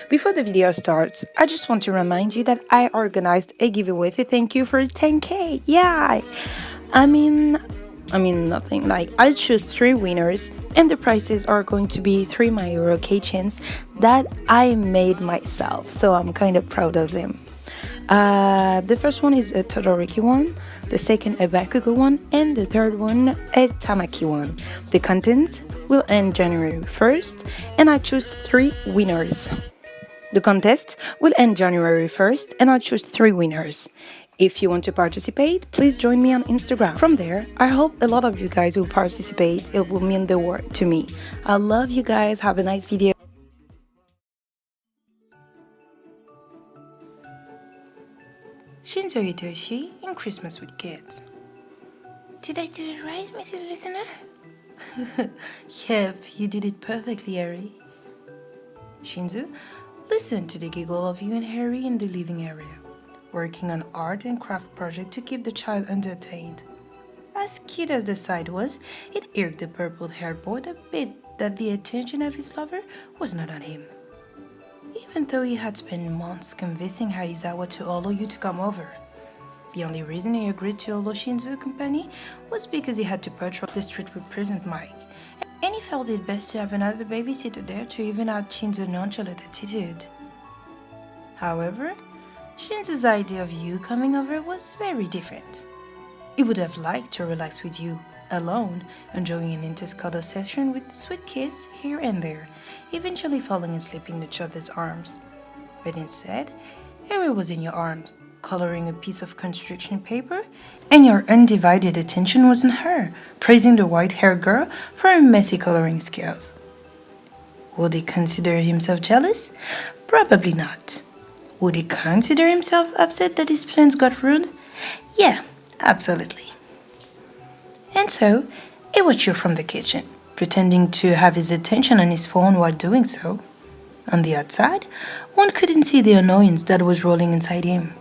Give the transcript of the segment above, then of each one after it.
Before the video starts, I just want to remind you that I organized a giveaway to thank you for 10k. Yeah, I mean, nothing. Like, I choose 3 winners, and the prizes are going to be 3 My Euro keychains that I made myself. So I'm kind of proud of them. The first one is a Todoroki one, the second a Bakugo one, and the third one a Tamaki one. The contents will end January 1st, and I choose 3 winners. The contest will end January 1st, and I choose 3 winners. If you want to participate, please join me on Instagram. From there, I hope a lot of you guys will participate. It will mean the world to me. I love you guys. Have a nice video. Shinzo Hitoshi in Christmas with Kids. Did I do it right, Mrs. Listener? Yep, you did it perfectly, Harry. Shinzo, listen to the giggle of you and Harry in the living area, working on art and craft project to keep the child entertained. As cute as the sight was, it irked the purple-haired boy a bit that the attention of his lover was not on him. Even though he had spent months convincing Haizawa to allow you to come over. The only reason he agreed to allow Shinzo's company was because he had to patrol the street with Present Mike, and he felt it best to have another babysitter there to even out Shinzo's nonchalant attitude. However, Shinzo's idea of you coming over was very different. He would have liked to relax with you, alone, enjoying an intercuddle session with sweet kiss here and there, eventually falling asleep in each other's arms. But instead, Harry was in your arms, coloring a piece of construction paper, and your undivided attention was on her, praising the white-haired girl for her messy coloring skills. Would he consider himself jealous? Probably not. Would he consider himself upset that his plans got ruined? Yeah, absolutely. And so, he watched you from the kitchen, pretending to have his attention on his phone while doing so. On the outside, one couldn't see the annoyance that was rolling inside him.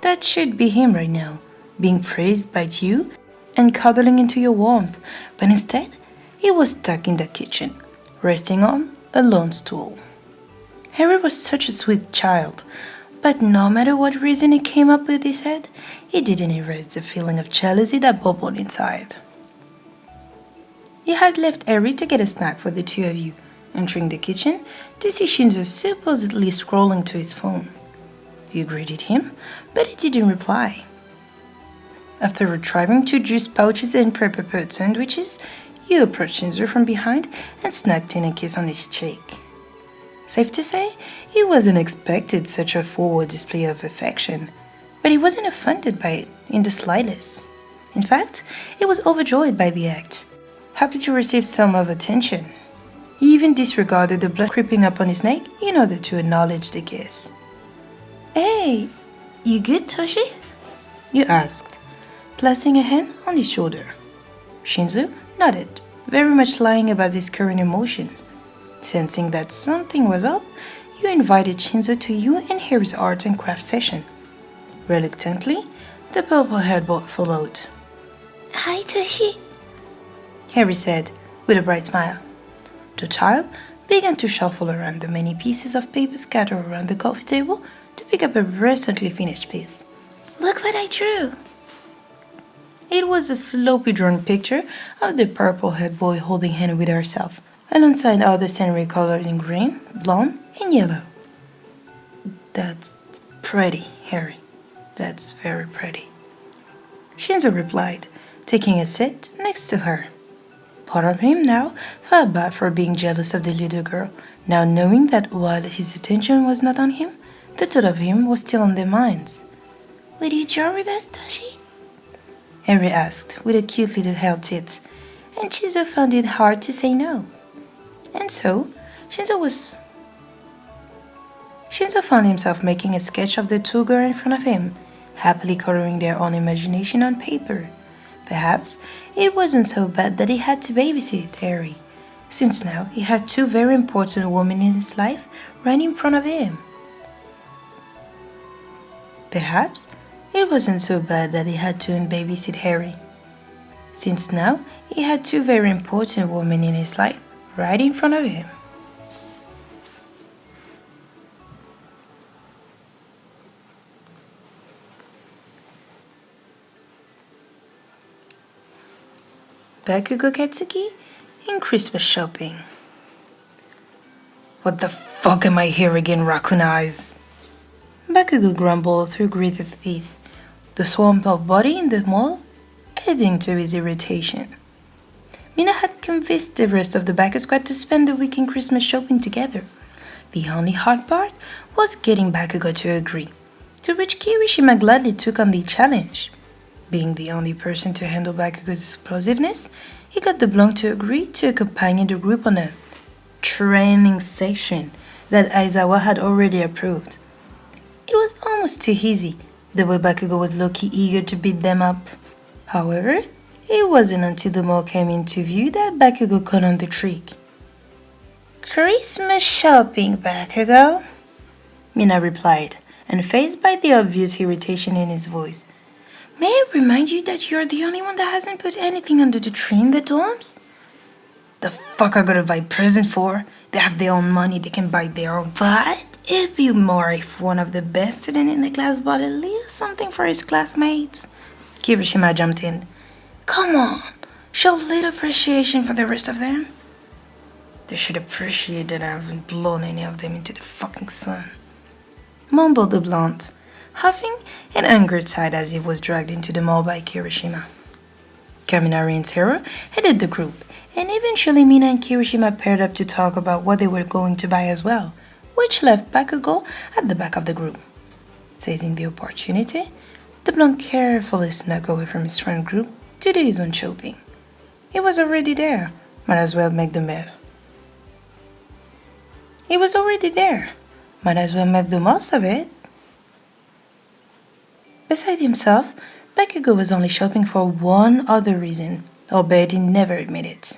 That should be him right now, being praised by you and cuddling into your warmth, but instead, he was stuck in the kitchen, resting on a lone stool. Harry was such a sweet child, but no matter what reason he came up with his head, he didn't erase the feeling of jealousy that bubbled inside. He had left Harry to get a snack for the two of you, entering the kitchen to see Shinzo supposedly scrolling to his phone. You greeted him, but he didn't reply. After retrieving 2 juice pouches and prepared sandwiches, you approached Shinzo from behind and snuck in a kiss on his cheek. Safe to say, he wasn't expected such a forward display of affection, but he wasn't offended by it in the slightest. In fact, he was overjoyed by the act, happy to receive some of attention. He even disregarded the blood creeping up on his neck in order to acknowledge the kiss. Hey, you good, Toshi? You asked, placing a hand on his shoulder. Shinzo nodded, very much lying about his current emotions. Sensing that something was up, you invited Shinzo to you and Harry's art and craft session. Reluctantly, the purple-haired boy followed. Hi, Toshi, Harry said, with a bright smile. The child began to shuffle around the many pieces of paper scattered around the coffee table to pick up a recently finished piece. Look what I drew! It was a sloppy drawn picture of the purple-haired boy holding hand with herself, alongside other scenery colored in green, blonde, and yellow. That's pretty, Harry. That's very pretty. Shinzo replied, taking a seat next to her. Part of him now felt bad for being jealous of the little girl, now knowing that while his attention was not on him, the thought of him was still on their minds. Will you draw with us, Toshi? Harry asked, with a cute little held tit, and Shinzo found it hard to say no. And so, Shinzo found himself making a sketch of the 2 girls in front of him, happily coloring their own imagination on paper. Perhaps it wasn't so bad that he had to babysit Harry, since now he had 2 very important women in his life right in front of him. Perhaps it wasn't so bad that he had to babysit Harry, since now he had 2 very important women in his life right in front of him. Bakugo Katsuki in Christmas shopping. What the fuck am I here again, raccoon eyes? Bakugo grumbled through gritted teeth, the swamp of body in the mall adding to his irritation. Mina had convinced the rest of the Baku squad to spend the weekend Christmas shopping together. The only hard part was getting Bakugo to agree, to which Kirishima gladly took on the challenge. Being the only person to handle Bakugo's explosiveness, he got the blonde to agree to accompany the group on a training session that Aizawa had already approved. It was almost too easy, the way Bakugo was low-key eager to beat them up. However, it wasn't until the mall came into view that Bakugo caught on the trick. Christmas shopping, Bakugo, Mina replied, unfazed by the obvious irritation in his voice. May I remind you that you're the only one that hasn't put anything under the tree in the dorms? The fuck I gotta buy present for? They have their own money, they can buy their own. But it'd be more if one of the best students in the class bought at least something for his classmates. Kirishima jumped in. Come on, show a little appreciation for the rest of them. They should appreciate that I haven't blown any of them into the fucking sun. Mumbled the blonde, huffing an angered sigh as he was dragged into the mall by Kirishima. Kaminari and Zero headed the group, and eventually Mina and Kirishima paired up to talk about what they were going to buy as well, which left Bakugo at the back of the group. Seizing the opportunity, the blonde carefully snuck away from his friend group to do his own shopping. He was already there, might as well make the most. Might as well make the most of it. Beside himself, Bakugo was only shopping for one other reason, albeit he never admitted it.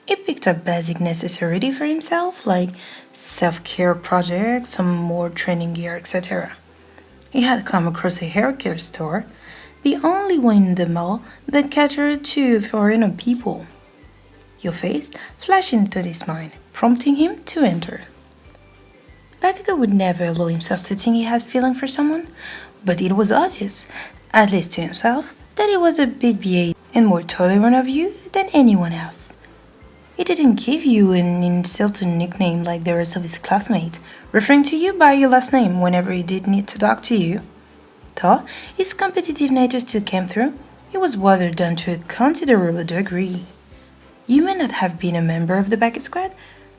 He picked up basic necessities for himself, like self-care projects, some more training gear, etc. He had come across a hair care store, the only one in the mall that catered to foreign people. Your face flashed into his mind, prompting him to enter. Bakugo would never allow himself to think he had feeling for someone, but it was obvious, at least to himself, that he was a bit BA and more tolerant of you than anyone else. He didn't give you an insulting nickname like the rest of his classmates, referring to you by your last name whenever he did need to talk to you. Though his competitive nature still came through, he was watered down to a considerable degree. You may not have been a member of the Baku squad,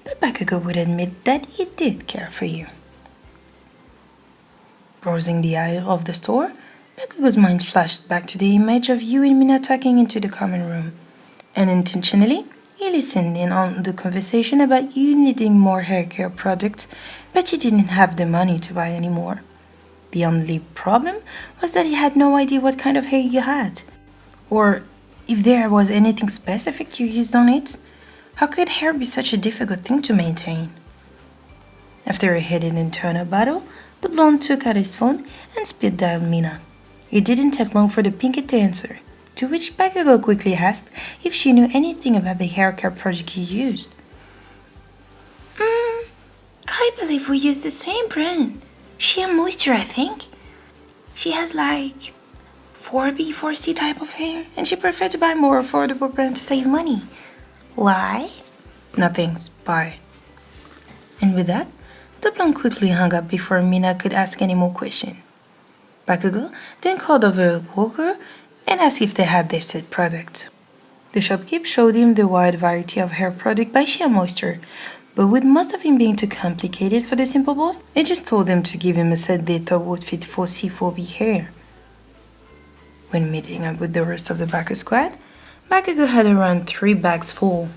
but Bakugo would admit that he did care for you. Browsing the aisle of the store, Bakugo's mind flashed back to the image of you and Mina tucking into the common room. Unintentionally, he listened in on the conversation about you needing more hair care products, but you didn't have the money to buy any more. The only problem was that he had no idea what kind of hair you had, or if there was anything specific you used on it. How could hair be such a difficult thing to maintain? After a hidden internal battle, the blonde took out his phone and speed dialed Mina. It didn't take long for the pinky to answer, to which Bakugo quickly asked if she knew anything about the hair care project he used. I believe we use the same brand. Shea Moisture, I think. She has like 4B, 4C type of hair, and she preferred to buy more affordable brand to save money. Why? Nothing. Bye. And with that, the blonde quickly hung up before Mina could ask any more questions. Bakugo then called over a worker and asked if they had their said product. The shopkeep showed him the wide variety of hair product by Shea Moisture, but with most of him being too complicated for the simple boy, he just told them to give him a set they thought would fit for C4B hair. When meeting up with the rest of the Baku squad, Bakugo had around 3 bags full,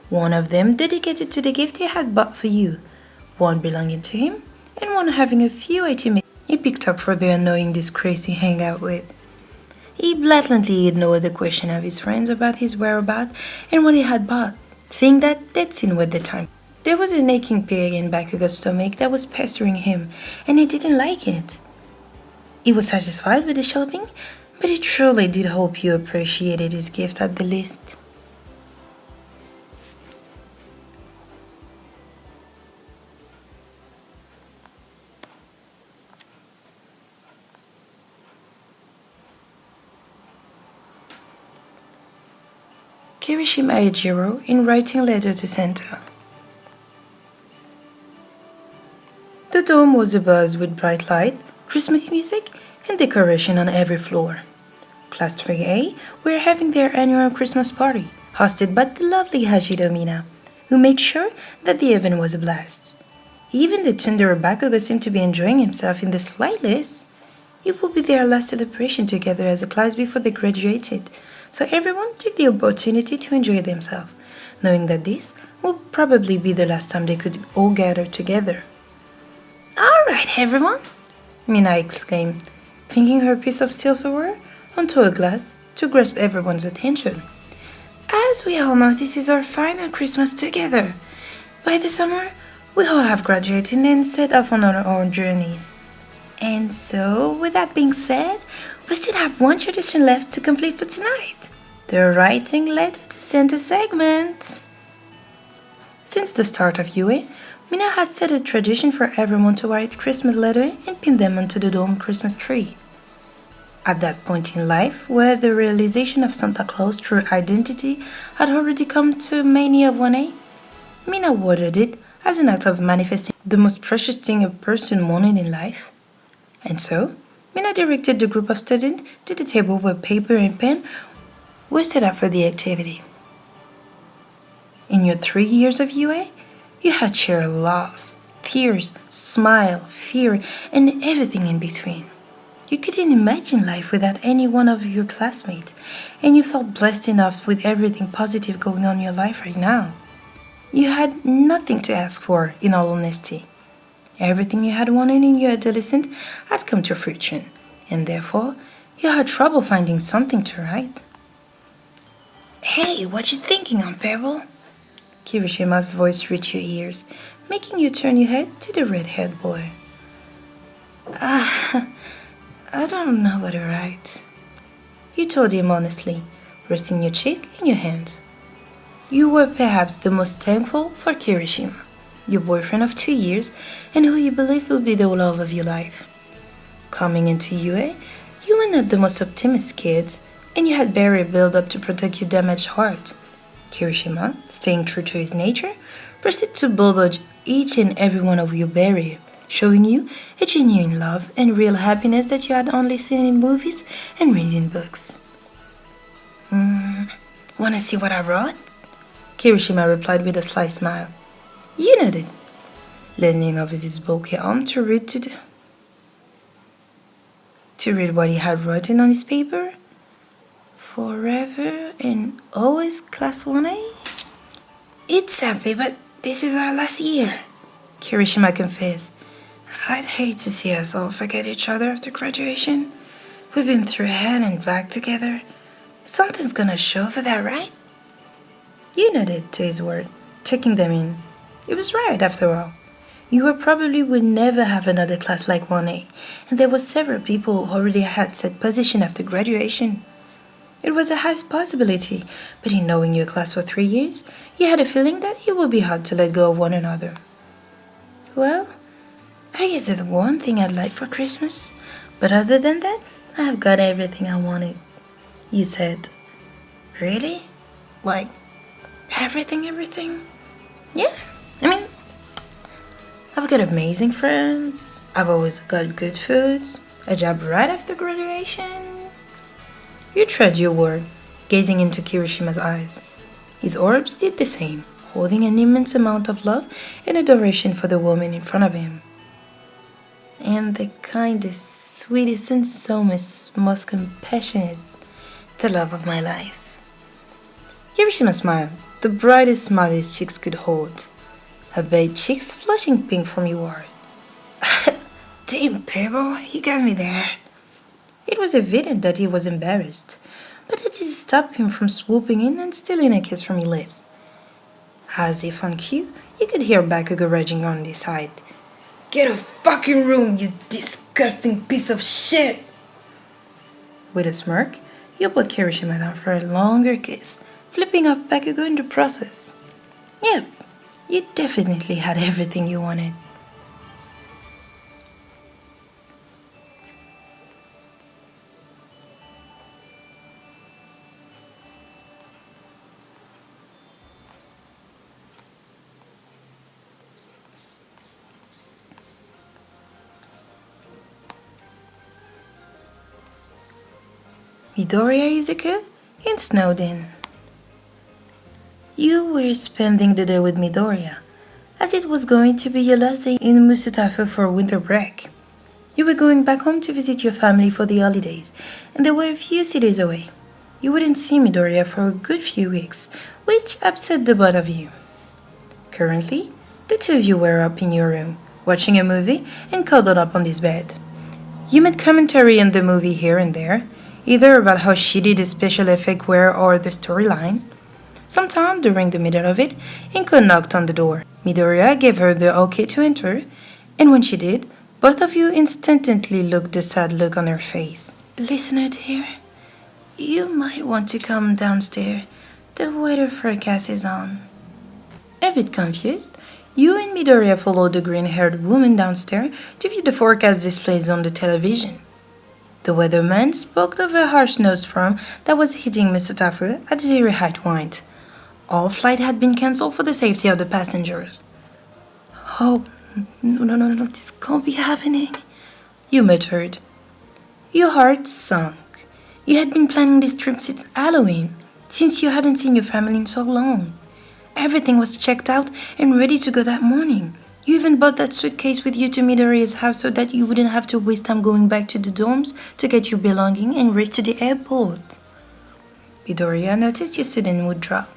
one of them dedicated to the gift he had bought for you, one belonging to him, and one having a few items he picked up for the annoying disgrace he hung out with. He blatantly ignored the question of his friends about his whereabouts and what he had bought, saying that they'd seen with the time. There was an aching pig in Bakugo's stomach that was pestering him, and he didn't like it. He was satisfied with the shopping, but he truly did hope you appreciated his gift at the least. Kirishima Ejiro in writing letter to Santa. The dome was abuzz with bright light, Christmas music, and decoration on every floor. Class 3A were having their annual Christmas party, hosted by the lovely Hashido Mina, who made sure that the event was a blast. Even the tsundere Bakugo seemed to be enjoying himself in the slightest. It would be their last celebration together as a class before they graduated, so everyone took the opportunity to enjoy themselves, knowing that this would probably be the last time they could all gather together. "All right, everyone," Mina exclaimed, flinging her piece of silverware onto a glass to grasp everyone's attention. "As we all know, this is our final Christmas together. By the summer, we all have graduated and set off on our own journeys. And so, with that being said, we still have one tradition left to complete for tonight. The writing letter to Santa segment." Since the start of UA, Mina had set a tradition for everyone to write Christmas letters and pin them onto the dome Christmas tree. At that point in life, where the realization of Santa Claus' true identity had already come to many of 1A, Mina worded it as an act of manifesting the most precious thing a person wanted in life. And so, Mina directed the group of students to the table where paper and pen were set up for the activity. In your 3 years of UA, you had shared love, tears, smile, fear, and everything in between. You couldn't imagine life without any one of your classmates, and you felt blessed enough with everything positive going on in your life right now. You had nothing to ask for, in all honesty. Everything you had wanted in your adolescence had come to fruition, and therefore you had trouble finding something to write. "Hey, what you thinking on, Pebble?" Kirishima's voice reached your ears, making you turn your head to the red-haired boy. I don't know what to write," you told him honestly, resting your cheek in your hand. You were perhaps the most thankful for Kirishima, your boyfriend of 2 years, and who you believed would be the love of your life. Coming into UA, you were not the most optimistic kid, and you had barrier built up to protect your damaged heart. Kirishima, staying true to his nature, proceeded to bulldoze each and every one of your barriers, showing you a genuine love and real happiness that you had only seen in movies and read in books. "Wanna see what I wrote?" Kirishima replied with a sly smile. You nodded, leaning over his bulky arm to read what he had written on his paper. "Forever and always Class 1A? It's happy, but this is our last year," Kirishima confessed. "I'd hate to see us all forget each other after graduation. We've been through hell and back together. Something's gonna show for that, right?" You nodded to his word, taking them in. It was right, after all. You probably would never have another class like 1A, and there were several people who already had set position after graduation. It was a high possibility, but in knowing your class for 3 years, you had a feeling that it would be hard to let go of one another. "Well, I guess there's one thing I'd like for Christmas, but other than that, I've got everything I wanted," you said. "Really? Like, everything? Yeah, I mean, I've got amazing friends, I've always got good foods, a job right after graduation." You tread your word, gazing into Kirishima's eyes. His orbs did the same, holding an immense amount of love and adoration for the woman in front of him. "And the kindest, sweetest, and most compassionate, the love of my life." Kirishima smiled, the brightest smile his cheeks could hold, her baked cheeks flushing pink from your heart. "Damn, Pebble, you got me there." It was evident that he was embarrassed, but it didn't stop him from swooping in and stealing a kiss from your lips. As if on cue, you could hear Bakugo raging on his side. "Get a fucking room, you disgusting piece of shit!" With a smirk, you put Kirishima down for a longer kiss, flipping up Bakugo in the process. Yep, you definitely had everything you wanted. Midoriya, Izuku, and Snowden. You were spending the day with Midoriya, as it was going to be your last day in Musutafu for winter break. You were going back home to visit your family for the holidays, and they were a few cities away. You wouldn't see Midoriya for a good few weeks, which upset the both of you. Currently, the two of you were up in your room, watching a movie and cuddled up on this bed. You made commentary on the movie here and there, either about how shitty the special effects were or the storyline. Sometime during the middle of it, Inko knocked on the door. Midoriya gave her the okay to enter, and when she did, both of you instantly looked the sad look on her face. Listener dear, you might want to come downstairs. The weather forecast is on. A bit confused, you and Midoriya followed the green-haired woman downstairs to view the forecast displays on the television. The weatherman spoke of a harsh snowstorm that was hitting Musutafu at very high wind. All flight had been cancelled for the safety of the passengers. Oh, no, this can't be happening, you muttered. Your heart sunk. You had been planning this trip since Halloween, since you hadn't seen your family in so long. Everything was checked out and ready to go that morning. You even bought that suitcase with you to Midoriya's house so that you wouldn't have to waste time going back to the dorms to get your belongings and race to the airport. Midoriya noticed your sudden mood drop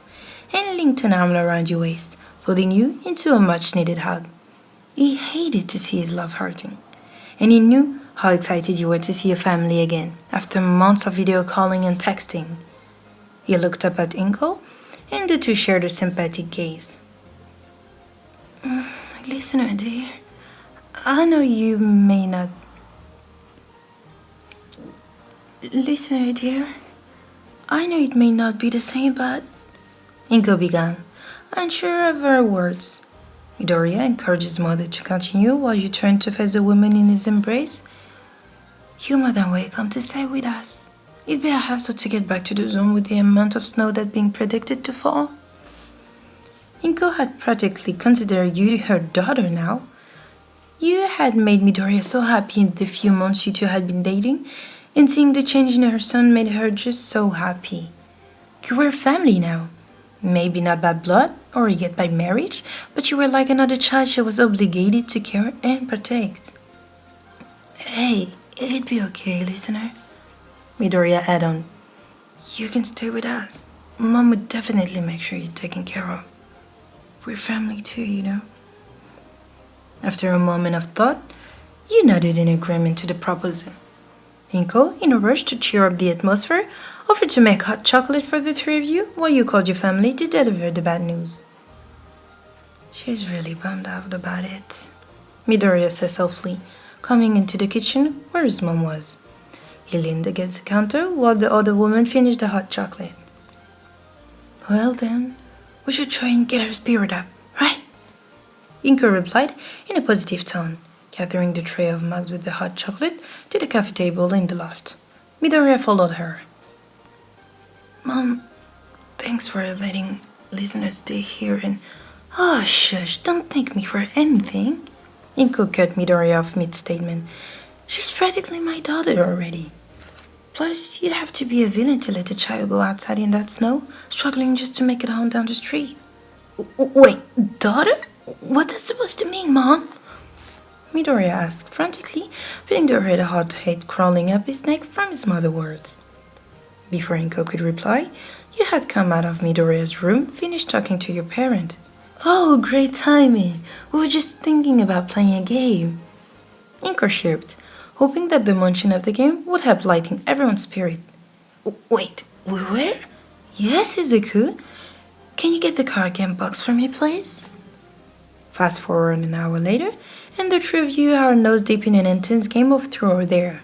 and linked an arm around your waist, pulling you into a much-needed hug. He hated to see his love hurting, and he knew how excited you were to see your family again after months of video calling and texting. He looked up at Inko, and the two shared a sympathetic gaze. Listener dear, I know you may not... Listener dear, I know it may not be the same, but... Inko began, unsure of her words. Midoriya encouraged his mother to continue while you turned to face the woman in his embrace. You're more than welcome to stay with us. It'd be a hassle to get back to the zone with the amount of snow that's being predicted to fall. Inko had practically considered you her daughter now. You had made Midoriya so happy in the few months you two had been dating, and seeing the change in her son made her just so happy. You were family now. Maybe not by blood or yet by marriage, but you were like another child she was obligated to care and protect. Hey, it'd be okay, listener, Midoriya added on. You can stay with us. Mom would definitely make sure you're taken care of. We're family too, you know. After a moment of thought, you nodded in agreement to the proposal. Inko, in a rush to cheer up the atmosphere, offered to make hot chocolate for the three of you while you called your family to deliver the bad news. She's really bummed out about it, Midoriya said softly, coming into the kitchen where his mom was. He leaned against the counter while the other woman finished the hot chocolate. Well then, we should try and get her spirit up, right? Inko replied in a positive tone, gathering the tray of mugs with the hot chocolate to the coffee table in the loft. Midoriya followed her. Mom, thanks for letting listeners stay here and... Oh, shush, don't thank me for anything. Inko cut Midoriya off mid-statement. She's practically my daughter already. Plus, you'd have to be a villain to let a child go outside in that snow, struggling just to make it home down the street. Wait, daughter? What that's supposed to mean, Mom? Midoriya asked frantically, feeling the red hot hate crawling up his neck from his mother's words. Before Inko could reply, you had come out of Midoriya's room, finished talking to your parent. Oh, great timing. We were just thinking about playing a game. Inko chirped, hoping that the mention of the game would help lighten everyone's spirit. Wait, we were? Yes, Izuku. Can you get the card game box for me, please? Fast forward an hour later, and the three of you are nose deep in an intense game of Truth or Dare.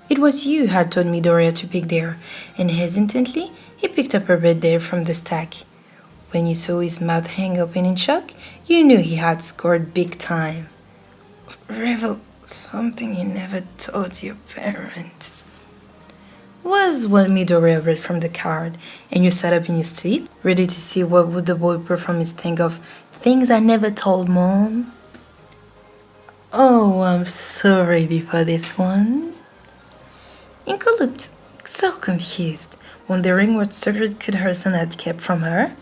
It was you who had told Midoriya to pick Dare, and hesitantly he picked up a red Dare from the stack. When you saw his mouth hang open in shock, you knew he had scored big time. Revel something you never told your parent. Was what Midoriya read from the card, and you sat up in your seat, ready to see what would the boy perform his thing of things I never told Mom. Oh, I'm so ready for this one. Inko looked so confused, wondering what secret could her son have kept from her.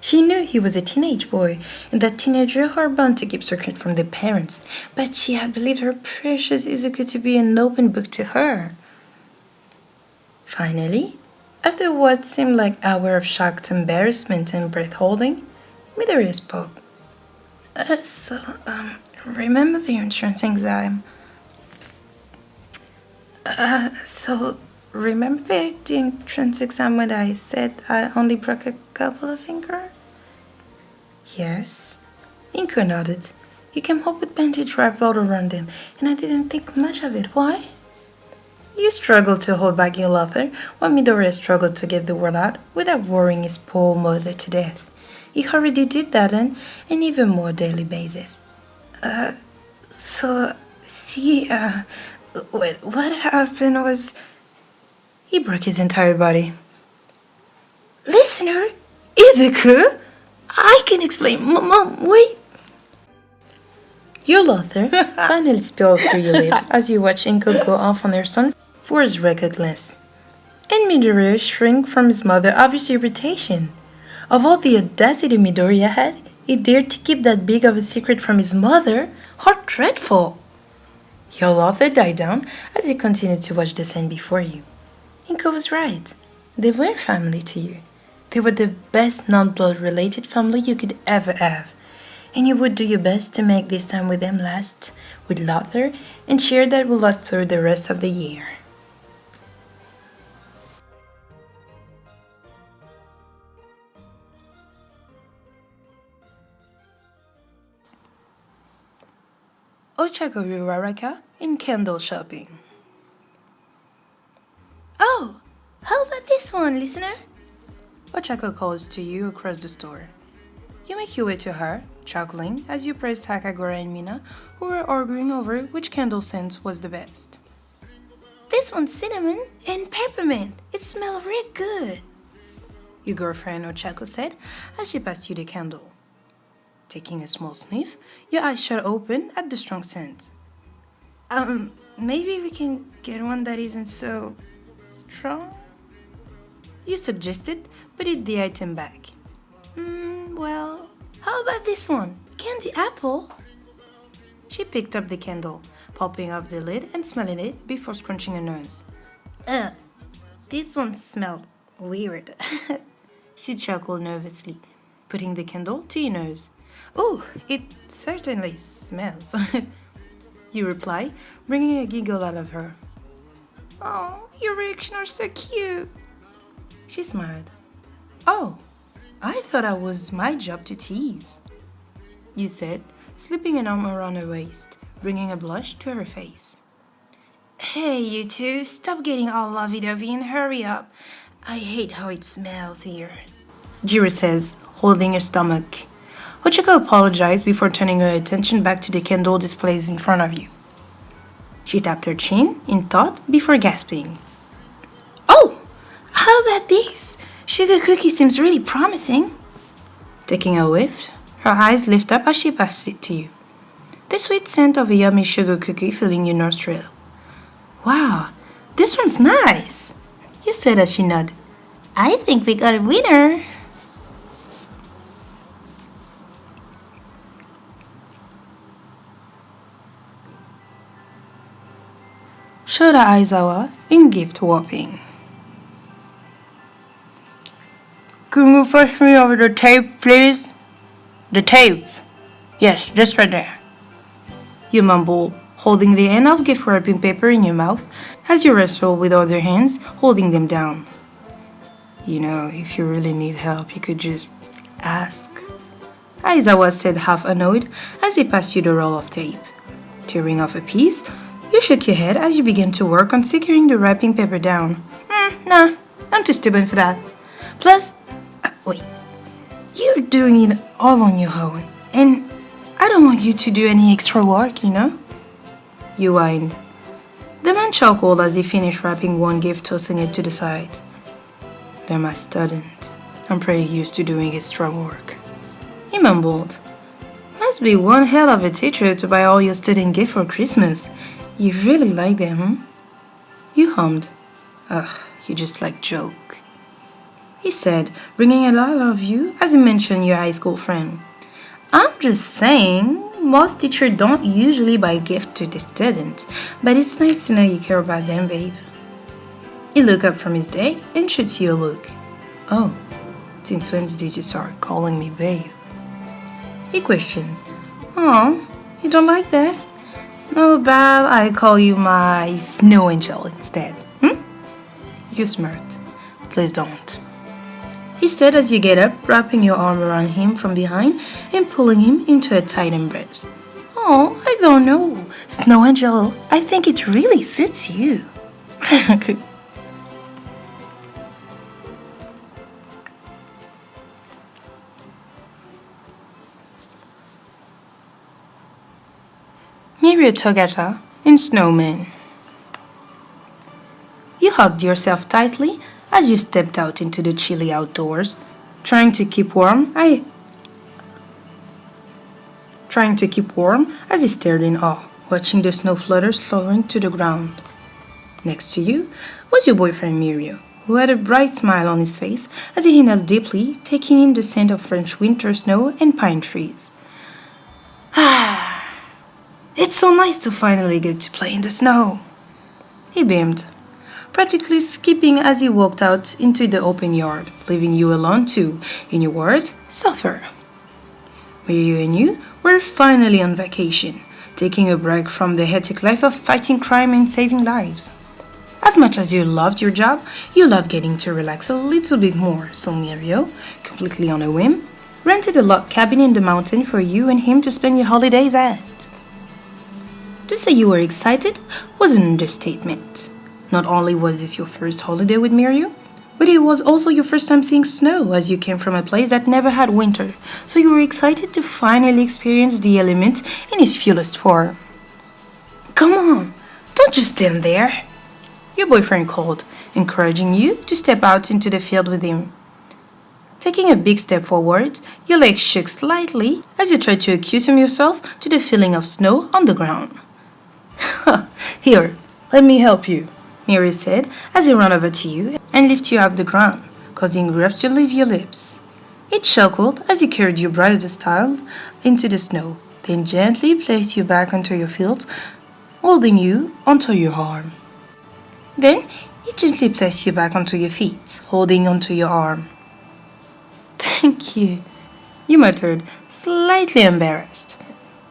She knew he was a teenage boy, and that teenagers are bound to keep secrets from their parents, but she had believed her precious Izuku to be an open book to her. Finally, after what seemed like hours of shocked embarrassment and breath-holding, Midoriya spoke. Remember the entrance exam? Remember the entrance exam when I said I only broke a couple of fingers? Yes. Inko nodded. He came home with bandage wrapped all around him, and I didn't think much of it. Why? You struggled to hold back your laughter while Midoriya struggled to get the word out without worrying his poor mother to death. He already did that on an even more daily basis. What happened was... He broke his entire body. Listener, Izuku, I can explain. Mom, wait. Your laughter finally spilled through your lips as you watch Inko go off on her son for his recklessness. And Midoriya shrank from his mother, obvious irritation. Of all the audacity Midoriya had, he dared to keep that big of a secret from his mother. How dreadful! Your laughter died down as you continued to watch the scene before you. Inko was right. They were family to you. They were the best non-blood related family you could ever have. And you would do your best to make this time with them last with laughter and cheer that will last through the rest of the year. Ochako Raraka in candle shopping. Oh, how about this one, listener? Ochako calls to you across the store. You make your way to her, chuckling as you praise Takagura and Mina, who were arguing over which candle scent was the best. This one's cinnamon and peppermint. It smells real good, your girlfriend Ochako said as she passed you the candle. Taking a small sniff, your eyes shut open at the strong scent. Maybe we can get one that isn't so strong? You suggested, but hid the item back. Well, how about this one? Candy apple? She picked up the candle, popping off the lid and smelling it before scrunching her nose. This one smelled weird. She chuckled nervously, putting the candle to your nose. Oh, it certainly smells. You reply, bringing a giggle out of her. Oh, your reactions are so cute. She smiled. Oh, I thought it was my job to tease, you said, slipping an arm around her waist, bringing a blush to her face. Hey, you two, stop getting all lovey-dovey and hurry up. I hate how it smells here, Jiro says, holding her stomach. Ochako apologized before turning her attention back to the candle displays in front of you. She tapped her chin in thought before gasping. Oh, how about this? Sugar cookie seems really promising. Taking a whiff, her eyes lift up as she passes it to you. The sweet scent of a yummy sugar cookie filling your nostril. Wow, this one's nice, you said as she nodded. I think we got a winner. Shota Aizawa in gift wrapping. Can you pass me over the tape, please? The tape. Yes, just right there. You mumble, holding the end of gift wrapping paper in your mouth as you wrestle with other hands, holding them down. You know, if you really need help, you could just ask. Aizawa said, half annoyed, as he passed you the roll of tape. Tearing off a piece, you shook your head as you began to work on securing the wrapping paper down. Nah, I'm too stubborn for that. Plus, wait, you're doing it all on your own, and I don't want you to do any extra work, you know? You whined. The man chuckled as he finished wrapping one gift, tossing it to the side. They're my student. I'm pretty used to doing extra work. He mumbled. Must be one hell of a teacher to buy all your student gifts for Christmas. You really like them, You hummed. You just like joke," he said, bringing a lot of you as he mentioned your high school friend. "I'm just saying, most teachers don't usually buy gifts to the student, but it's nice to know you care about them, babe." He looked up from his deck and shoots you a look. "Oh, since when did you start calling me babe?" He questioned. "Oh, you don't like that? How about I call you my snow angel instead, You smirked. "Please don't," he said as you get up, wrapping your arm around him from behind and pulling him into a tight embrace. "Oh, I don't know. Snow angel, I think it really suits you." Mirio Togata in Snowman. You hugged yourself tightly as you stepped out into the chilly outdoors, trying to keep warm as he stared in awe, watching the snow flutters lowering to the ground. Next to you was your boyfriend Mirio, who had a bright smile on his face as he inhaled deeply, taking in the scent of French winter snow and pine trees. "It's so nice to finally get to play in the snow," he beamed, practically skipping as he walked out into the open yard, leaving you alone to, in your word, suffer. Mirio and you were finally on vacation, taking a break from the hectic life of fighting crime and saving lives. As much as you loved your job, you loved getting to relax a little bit more, so Mirio, completely on a whim, rented a log cabin in the mountain for you and him to spend your holidays at. To say you were excited was an understatement. Not only was this your first holiday with Mirio, but it was also your first time seeing snow as you came from a place that never had winter, so you were excited to finally experience the element in its fullest form. "Come on, don't just stand there," your boyfriend called, encouraging you to step out into the field with him. Taking a big step forward, your legs shook slightly as you tried to accustom yourself to the feeling of snow on the ground. "Here, let me help you," Mary said as he ran over to you and lifted you off the ground, causing breath to leave your lips. He chuckled as he carried you bridal style into the snow, then gently placed you back onto your feet, holding you onto your arm. Then he gently placed you back onto your feet, holding onto your arm. "Thank you," you muttered, slightly embarrassed.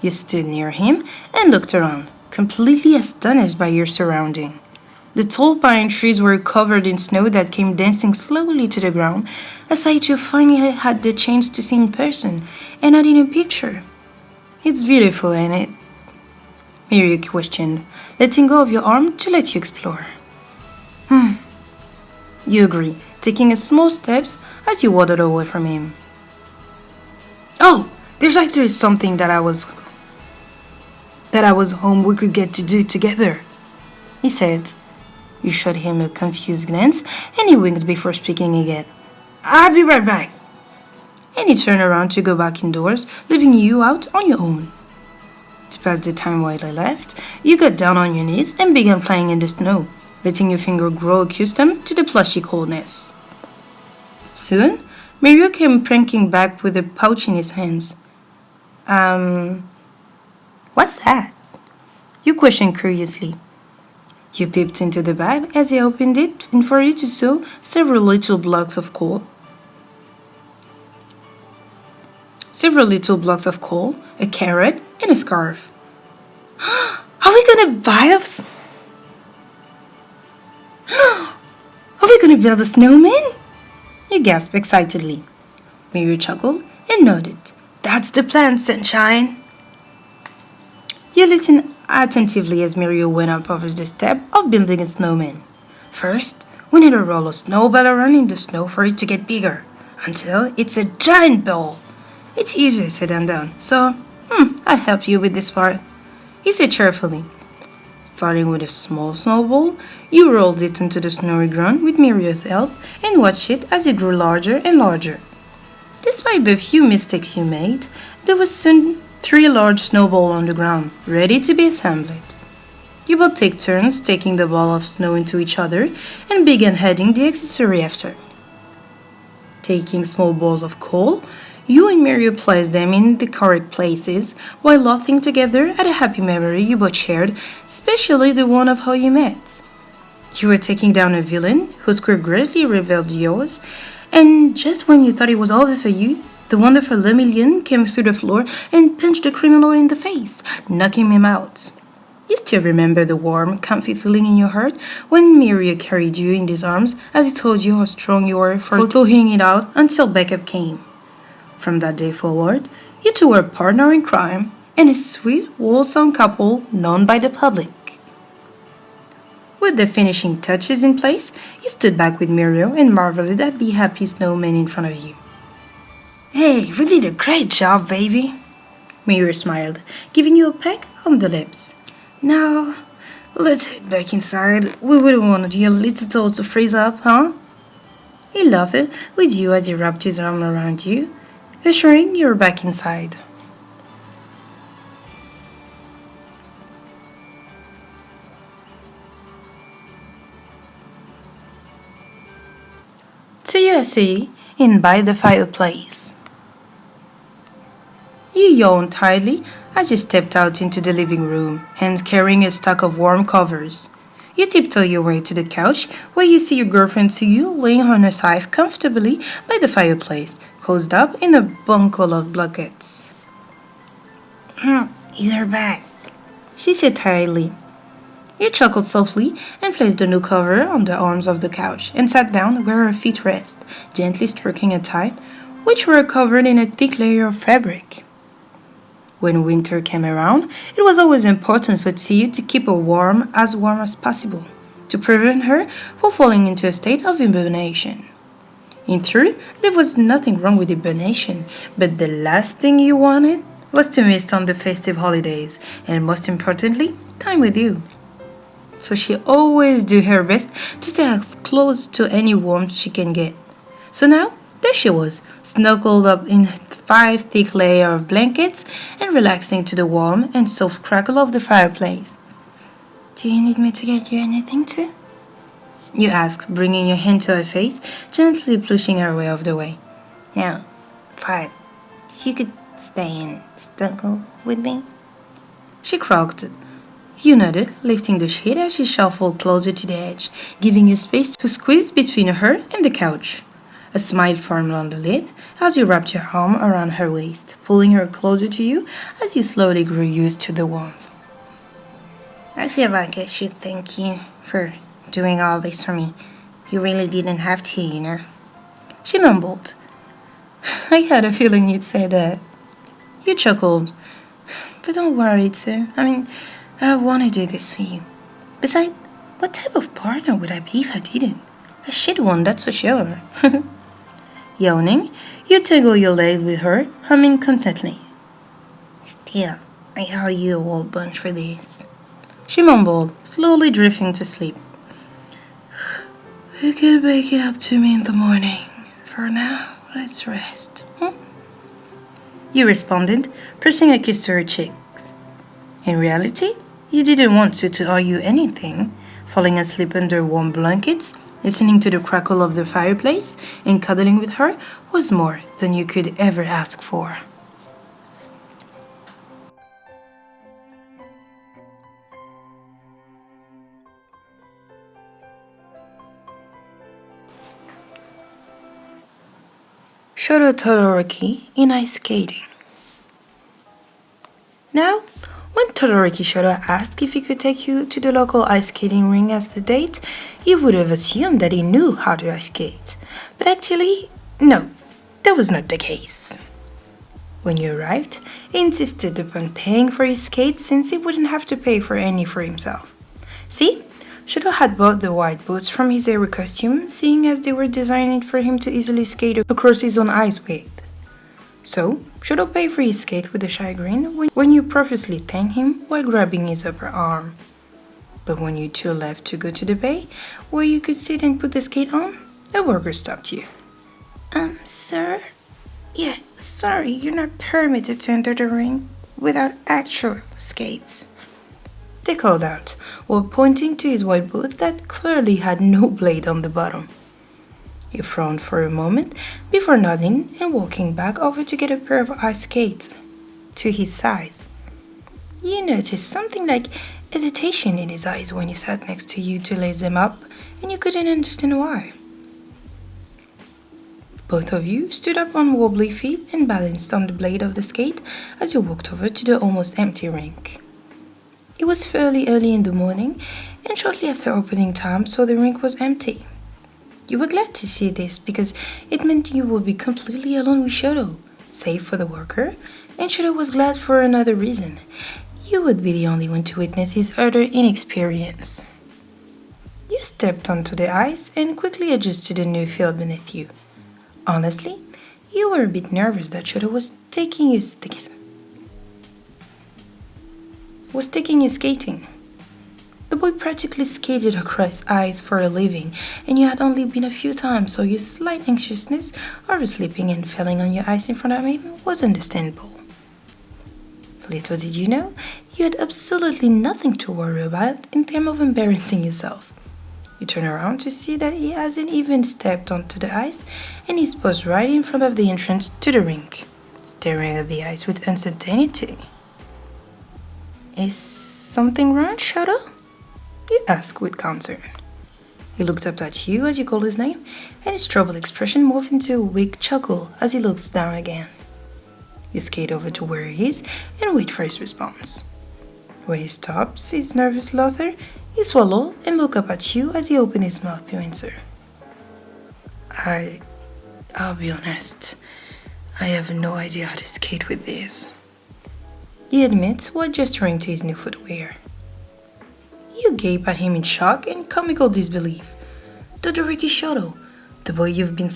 You stood near him and looked around, completely astonished by your surrounding. The tall pine trees were covered in snow that came dancing slowly to the ground, a sight you finally had the chance to see in person and not in a picture. "It's beautiful, ain't it?" Mary questioned, letting go of your arm to let you explore. You agree, taking a small steps as you waddled away from him. "Oh, there's actually something that I was home we could get to do together," he said. You shot him a confused glance and he winked before speaking again. "I'll be right back." And he turned around to go back indoors, leaving you out on your own. To pass the time while he left, you got down on your knees and began playing in the snow, letting your finger grow accustomed to the plushy coldness. Soon, Mario came pranking back with a pouch in his hands. What's that?" You questioned curiously. You peeped into the bag as he opened it, and for you to saw several little blocks of coal, a carrot, and a scarf. "Are we gonna buy us? Are we gonna build a snowman?" You gasped excitedly. Mary chuckled and nodded. "That's the plan, sunshine." You listened attentively as Mario went up over the step of building a snowman. "First, we need to roll a snowball around in the snow for it to get bigger, until it's a giant ball. It's easier said than done, so I'll help you with this part," he said cheerfully. Starting with a small snowball, you rolled it into the snowy ground with Mario's help and watched it as it grew larger and larger. Despite the few mistakes you made, there was soon 3 large snowballs on the ground, ready to be assembled. You both take turns taking the ball of snow into each other and begin heading the exit after. Taking small balls of coal, you and Mario place them in the correct places while laughing together at a happy memory you both shared, especially the one of how you met. You were taking down a villain whose script greatly revealed yours, and just when you thought it was over for you, the wonderful Lemillion came through the floor and punched the criminal in the face, knocking him out. You still remember the warm, comfy feeling in your heart when Mario carried you in his arms as he told you how strong you were for throwing it out until backup came. From that day forward, you two were partner in crime and a sweet, wholesome couple known by the public. With the finishing touches in place, you stood back with Mario and marveled at the happy snowman in front of you. "Hey, we did a great job, baby," Mario smiled, giving you a peck on the lips. "Now, let's head back inside. We wouldn't want your little toe to freeze up, huh?" He laughed with you as he wrapped his arm around you, assuring you were back inside. To USA in By the Fireplace. You yawned tightly as you stepped out into the living room, hands carrying a stack of warm covers. You tiptoe your way to the couch where you see your girlfriend Sue laying on her side comfortably by the fireplace, coiled up in a bundle of blankets. "You're back," she said tiredly. You chuckled softly and placed the new cover on the arms of the couch and sat down where her feet rest, gently stroking her thighs, which were covered in a thick layer of fabric. When winter came around, it was always important for Tia to keep her warm as possible, to prevent her from falling into a state of hibernation. In truth, there was nothing wrong with hibernation, but the last thing you wanted was to miss on the festive holidays, and most importantly, time with you. So she always do her best to stay as close to any warmth she can get. So now, there she was, snuggled up in 5 thick layers of blankets and relaxing to the warm and soft crackle of the fireplace. "Do you need me to get you anything too?" you asked, bringing your hand to her face, gently pushing her way off the way. "No, but you could stay and snuggle with me?" She croaked. You nodded, lifting the sheet as she shuffled closer to the edge, giving you space to squeeze between her and the couch. A smile formed on the lip as you wrapped your arm around her waist, pulling her closer to you as you slowly grew used to the warmth. "I feel like I should thank you for doing all this for me. You really didn't have to, you know," she mumbled. "I had a feeling you'd say that." You chuckled. "But don't worry, Sue. I want to do this for you. Besides, what type of partner would I be if I didn't? A shit one, that's for sure." Yawning, you tangle your legs with her, humming contentedly. "Still, I owe you a whole bunch for this," she mumbled, slowly drifting to sleep. "You can make it up to me in the morning. For now, let's rest." You responded, pressing a kiss to her cheeks. In reality, you didn't want to argue anything, falling asleep under warm blankets, listening to the crackle of the fireplace, and cuddling with her was more than you could ever ask for. Shoto Todoroki in ice skating. Now, when Todoroki Shoto asked if he could take you to the local ice skating ring as the date, you would have assumed that he knew how to ice skate. But actually, no, that was not the case. When you arrived, he insisted upon paying for his skates since he wouldn't have to pay for any for himself. See, Shoto had bought the white boots from his hero costume, seeing as they were designed for him to easily skate across his own ice width. So, Shoto paid for his skate with a shy grin when you profusely thanked him while grabbing his upper arm. But when you two left to go to the bay, where you could sit and put the skate on, a worker stopped you. Sir? Yeah, sorry, you're not permitted to enter the ring without actual skates," they called out, while pointing to his white boot that clearly had no blade on the bottom. He frowned for a moment before nodding and walking back over to get a pair of ice skates to his size. You noticed something like hesitation in his eyes when he sat next to you to lace them up, and you couldn't understand why. Both of you stood up on wobbly feet and balanced on the blade of the skate as you walked over to the almost empty rink. It was fairly early in the morning and shortly after opening time, so the rink was empty. You were glad to see this because it meant you would be completely alone with Shoto, save for the worker, and Shoto was glad for another reason. You would be the only one to witness his utter inexperience. You stepped onto the ice and quickly adjusted to the new field beneath you. Honestly, you were a bit nervous that Shoto was taking you skating. The boy practically skated across ice for a living, and you had only been a few times, so your slight anxiousness over slipping and falling on your ice in front of him was understandable. Little did you know, you had absolutely nothing to worry about in terms of embarrassing yourself. You turn around to see that he hasn't even stepped onto the ice, and he's posed right in front of the entrance to the rink, staring at the ice with uncertainty. Is something wrong, Shoto? You asked with concern. He looked up at you as you called his name, and his troubled expression moved into a weak chuckle as he looks down again. You skate over to where he is and wait for his response. When he stops his nervous laughter, he swallows and looks up at you as he opens his mouth to answer. I'll be honest, I have no idea how to skate with this. He admits while gesturing to his new footwear. You gape at him in shock and comical disbelief. Todoroki Shoto, the boy you've been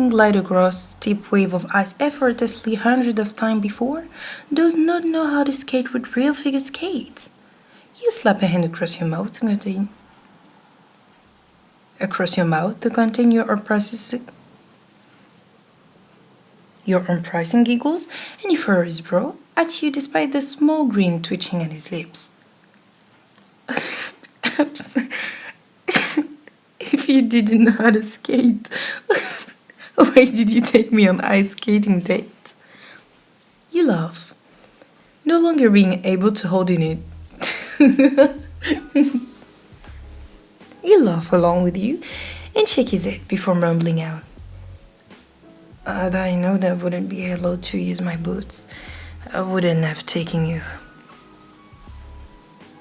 glided across steep wave of ice effortlessly hundreds of times before, does not know how to skate with real figure skates. You slap a hand across your mouth to contain your unsurprising giggles, and he furrows his brow at you despite the small grin twitching at his lips. If you didn't know how to skate, why did you take me on ice skating date? You laugh, no longer being able to hold in it. He laughed along with you and shake his head before mumbling out. I know that wouldn't be allowed to use my boots. I wouldn't have taken you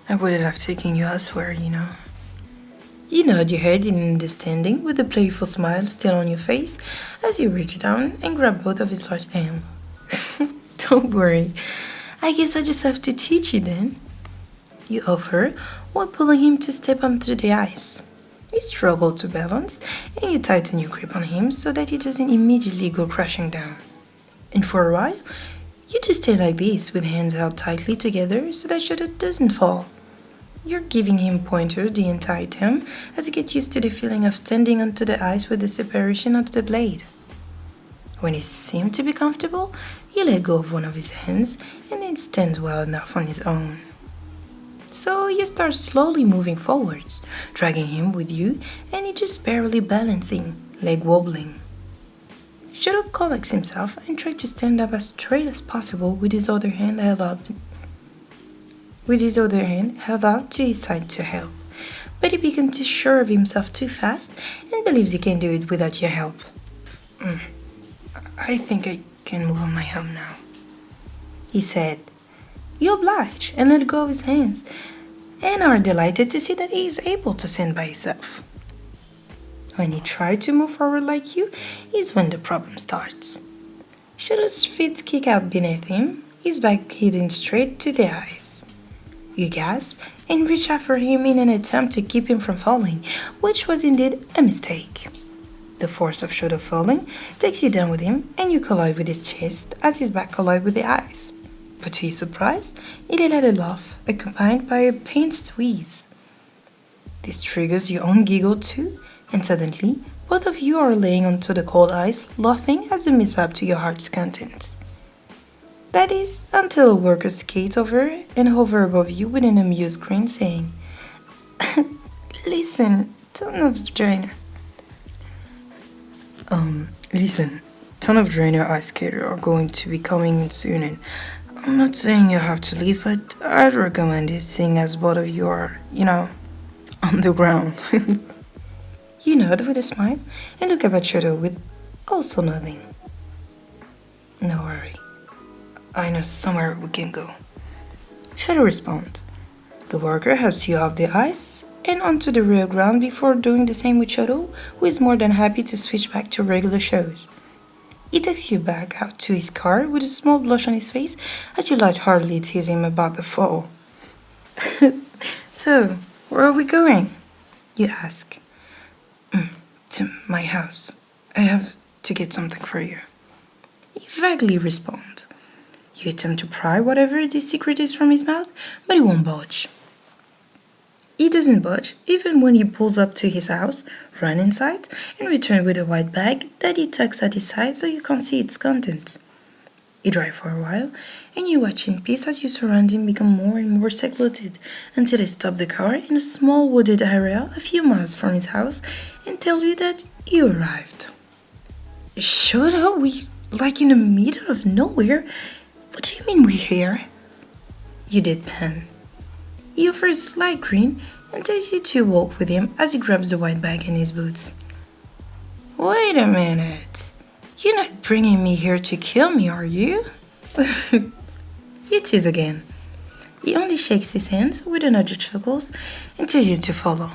elsewhere, you know. You nod your head in understanding with a playful smile still on your face as you reach down and grab both of his large hands. Don't worry, I guess I just have to teach you then. You offer while pulling him to step onto the ice. He struggles to balance and you tighten your grip on him so that he doesn't immediately go crashing down. And for a while, you just stay like this with hands held tightly together so that Shoto doesn't fall. You're giving him pointer the entire time as he gets used to the feeling of standing onto the ice with the separation of the blade. When he seems to be comfortable, you let go of one of his hands and then stands well enough on his own. So you start slowly moving forwards, dragging him with you, and he just barely balancing, leg wobbling. Shoto collects himself and tries to stand up as straight as possible with his other hand held out to his side to help. But he becomes too sure of himself too fast and believes he can do it without your help. I think I can move on my own now, he said. You oblige and let go of his hands and are delighted to see that he is able to stand by himself. When he tries to move forward like you is when the problem starts. Shoto's feet kick out beneath him, his back hidden straight to the ice. You gasp and reach out for him in an attempt to keep him from falling, which was indeed a mistake. The force of Shoto falling takes you down with him and you collide with his chest as his back collides with the ice. But to your surprise, he let a laugh, accompanied by a pained squeeze. This triggers your own giggle too, and suddenly, both of you are laying onto the cold ice, laughing as a mishap to your heart's content. That is, until a worker skates over and hovers above you with an amused grin saying, Listen, ton of drainer. Listen, ton of drainer ice skater are going to be coming in soon, and I'm not saying you have to leave, but I'd recommend it seeing as both of you are, on the ground. You nod with a smile and look up at Shadow with also nodding. No worry. I know somewhere we can go. Shadow responds. The worker helps you off the ice and onto the real ground before doing the same with Shadow, who is more than happy to switch back to regular shows. He takes you back out to his car with a small blush on his face as you lightheartedly tease him about the fall. So, where are we going? You ask. To my house. I have to get something for you. You vaguely respond. You attempt to pry whatever this secret is from his mouth, but he won't budge. He doesn't budge even when he pulls up to his house, runs inside, and returns with a white bag that he tucks at his side so you can't see its contents. You drive for a while, and you watch in peace as your surroundings become more and more secluded until they stop the car in a small wooded area a few miles from his house and tell you that you arrived. Shut up, we like in the middle of nowhere. What do you mean we're here? You deadpan. He offers a slight grin and tells you to walk with him as he grabs the white bag in his boots. Wait a minute. You're not bringing me here to kill me, are you? You tease again. He only shakes his hands with another chuckles and tells you to follow.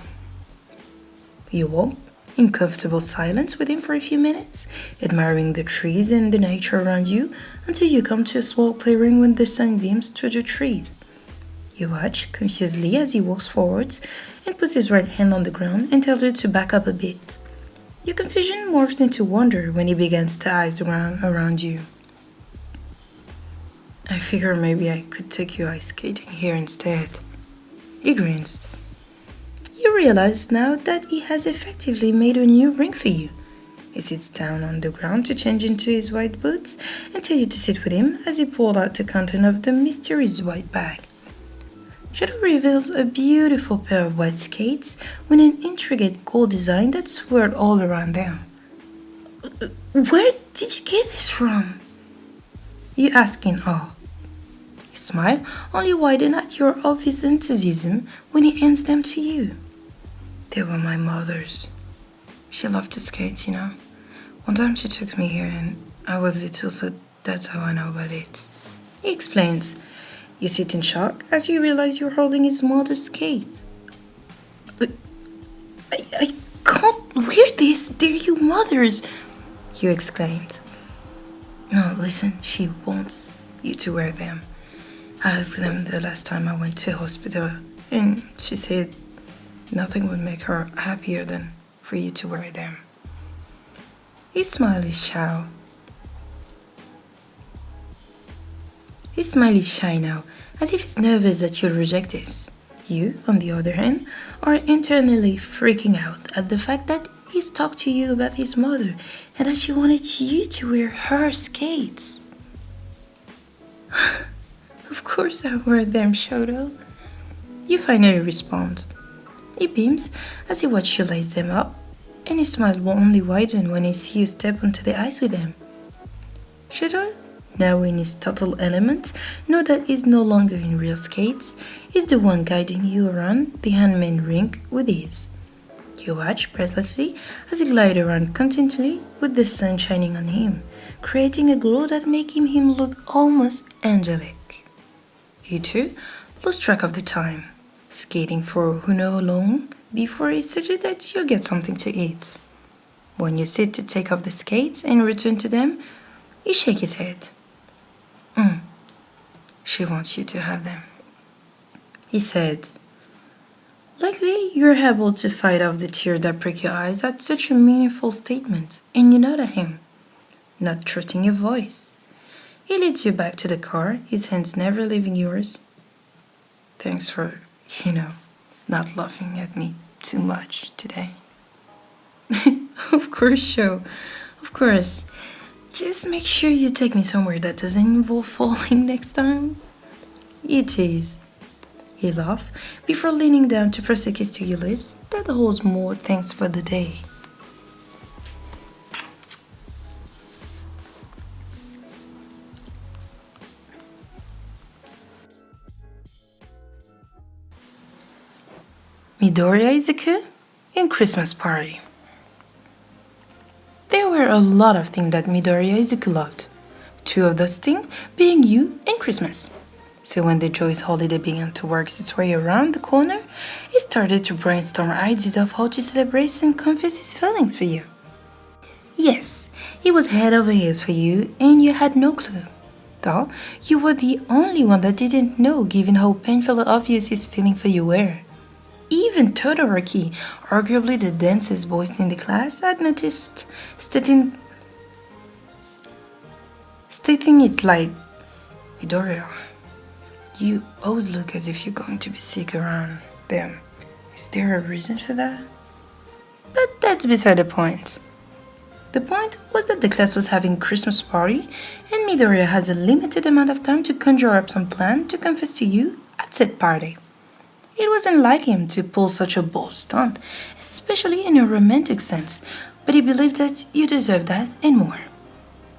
You walk in comfortable silence with him for a few minutes, admiring the trees and the nature around you until you come to a small clearing when the sun beams through the trees. You watch confusedly as he walks forwards and puts his right hand on the ground and tells you to back up a bit. Your confusion morphs into wonder when he begins to eyes the ground around you. I figure maybe I could take you ice skating here instead. He grins. You realize now that he has effectively made a new ring for you. He sits down on the ground to change into his white boots and tell you to sit with him as he pulls out the content of the mysterious white bag. Shadow reveals a beautiful pair of white skates with an intricate gold design that's swirled all around them. Where did you get this from? You ask in awe. His smile only widens at your obvious enthusiasm when he hands them to you. They were my mother's. She loved to skate, One time she took me here and I was little, so that's how I know about it. He explains. You sit in shock as you realize you're holding his mother's skate. I can't wear this, they're your mother's, you exclaimed. No, listen, she wants you to wear them. I asked them the last time I went to hospital, and she said nothing would make her happier than for you to wear them. His smile is shy. His smile is shy now, as if he's nervous that you'll reject this. You, on the other hand, are internally freaking out at the fact that he's talked to you about his mother and that she wanted you to wear her skates. Of course I wear them, Shoto. You finally respond. He beams as he watches you lace them up, and his smile will only widen when he sees you step onto the ice with them. Shoto, now in his total element, know that he's no longer in real skates. He's the one guiding you around the handmade rink with ease. You watch breathlessly as he glides around contentedly with the sun shining on him, creating a glow that makes him look almost angelic. You two lose track of the time, skating for who knows how long before he suggests that you'll get something to eat. When you sit to take off the skates and return to them, he shakes his head. She wants you to have them. He said, likely you're able to fight off the tears that prick your eyes at such a meaningful statement, and you nod at him, not trusting your voice. He leads you back to the car, his hands never leaving yours. Thanks for, not laughing at me too much today. Of course, Sho. Of course. Just make sure you take me somewhere that doesn't involve falling next time. You tease. He laughed before leaning down to press a kiss to your lips that holds more thanks for the day. Midoriya Izuku in Christmas Party. There were a lot of things that Midoriya Izuku loved. Two of those things being you and Christmas. So when the joyous holiday began to work its way around the corner, he started to brainstorm ideas of how to celebrate and confess his feelings for you. Yes, he was head over heels for you and you had no clue. Though you were the only one that didn't know given how painfully obvious his feeling for you were. Even Todoroki, arguably the densest voice in the class, had noticed, stating it like, Midoriya, you always look as if you're going to be sick around them. Is there a reason for that? But that's beside the point. The point was that the class was having a Christmas party and Midoriya has a limited amount of time to conjure up some plan to confess to you at said party. It wasn't like him to pull such a bold stunt, especially in a romantic sense, but he believed that you deserved that and more.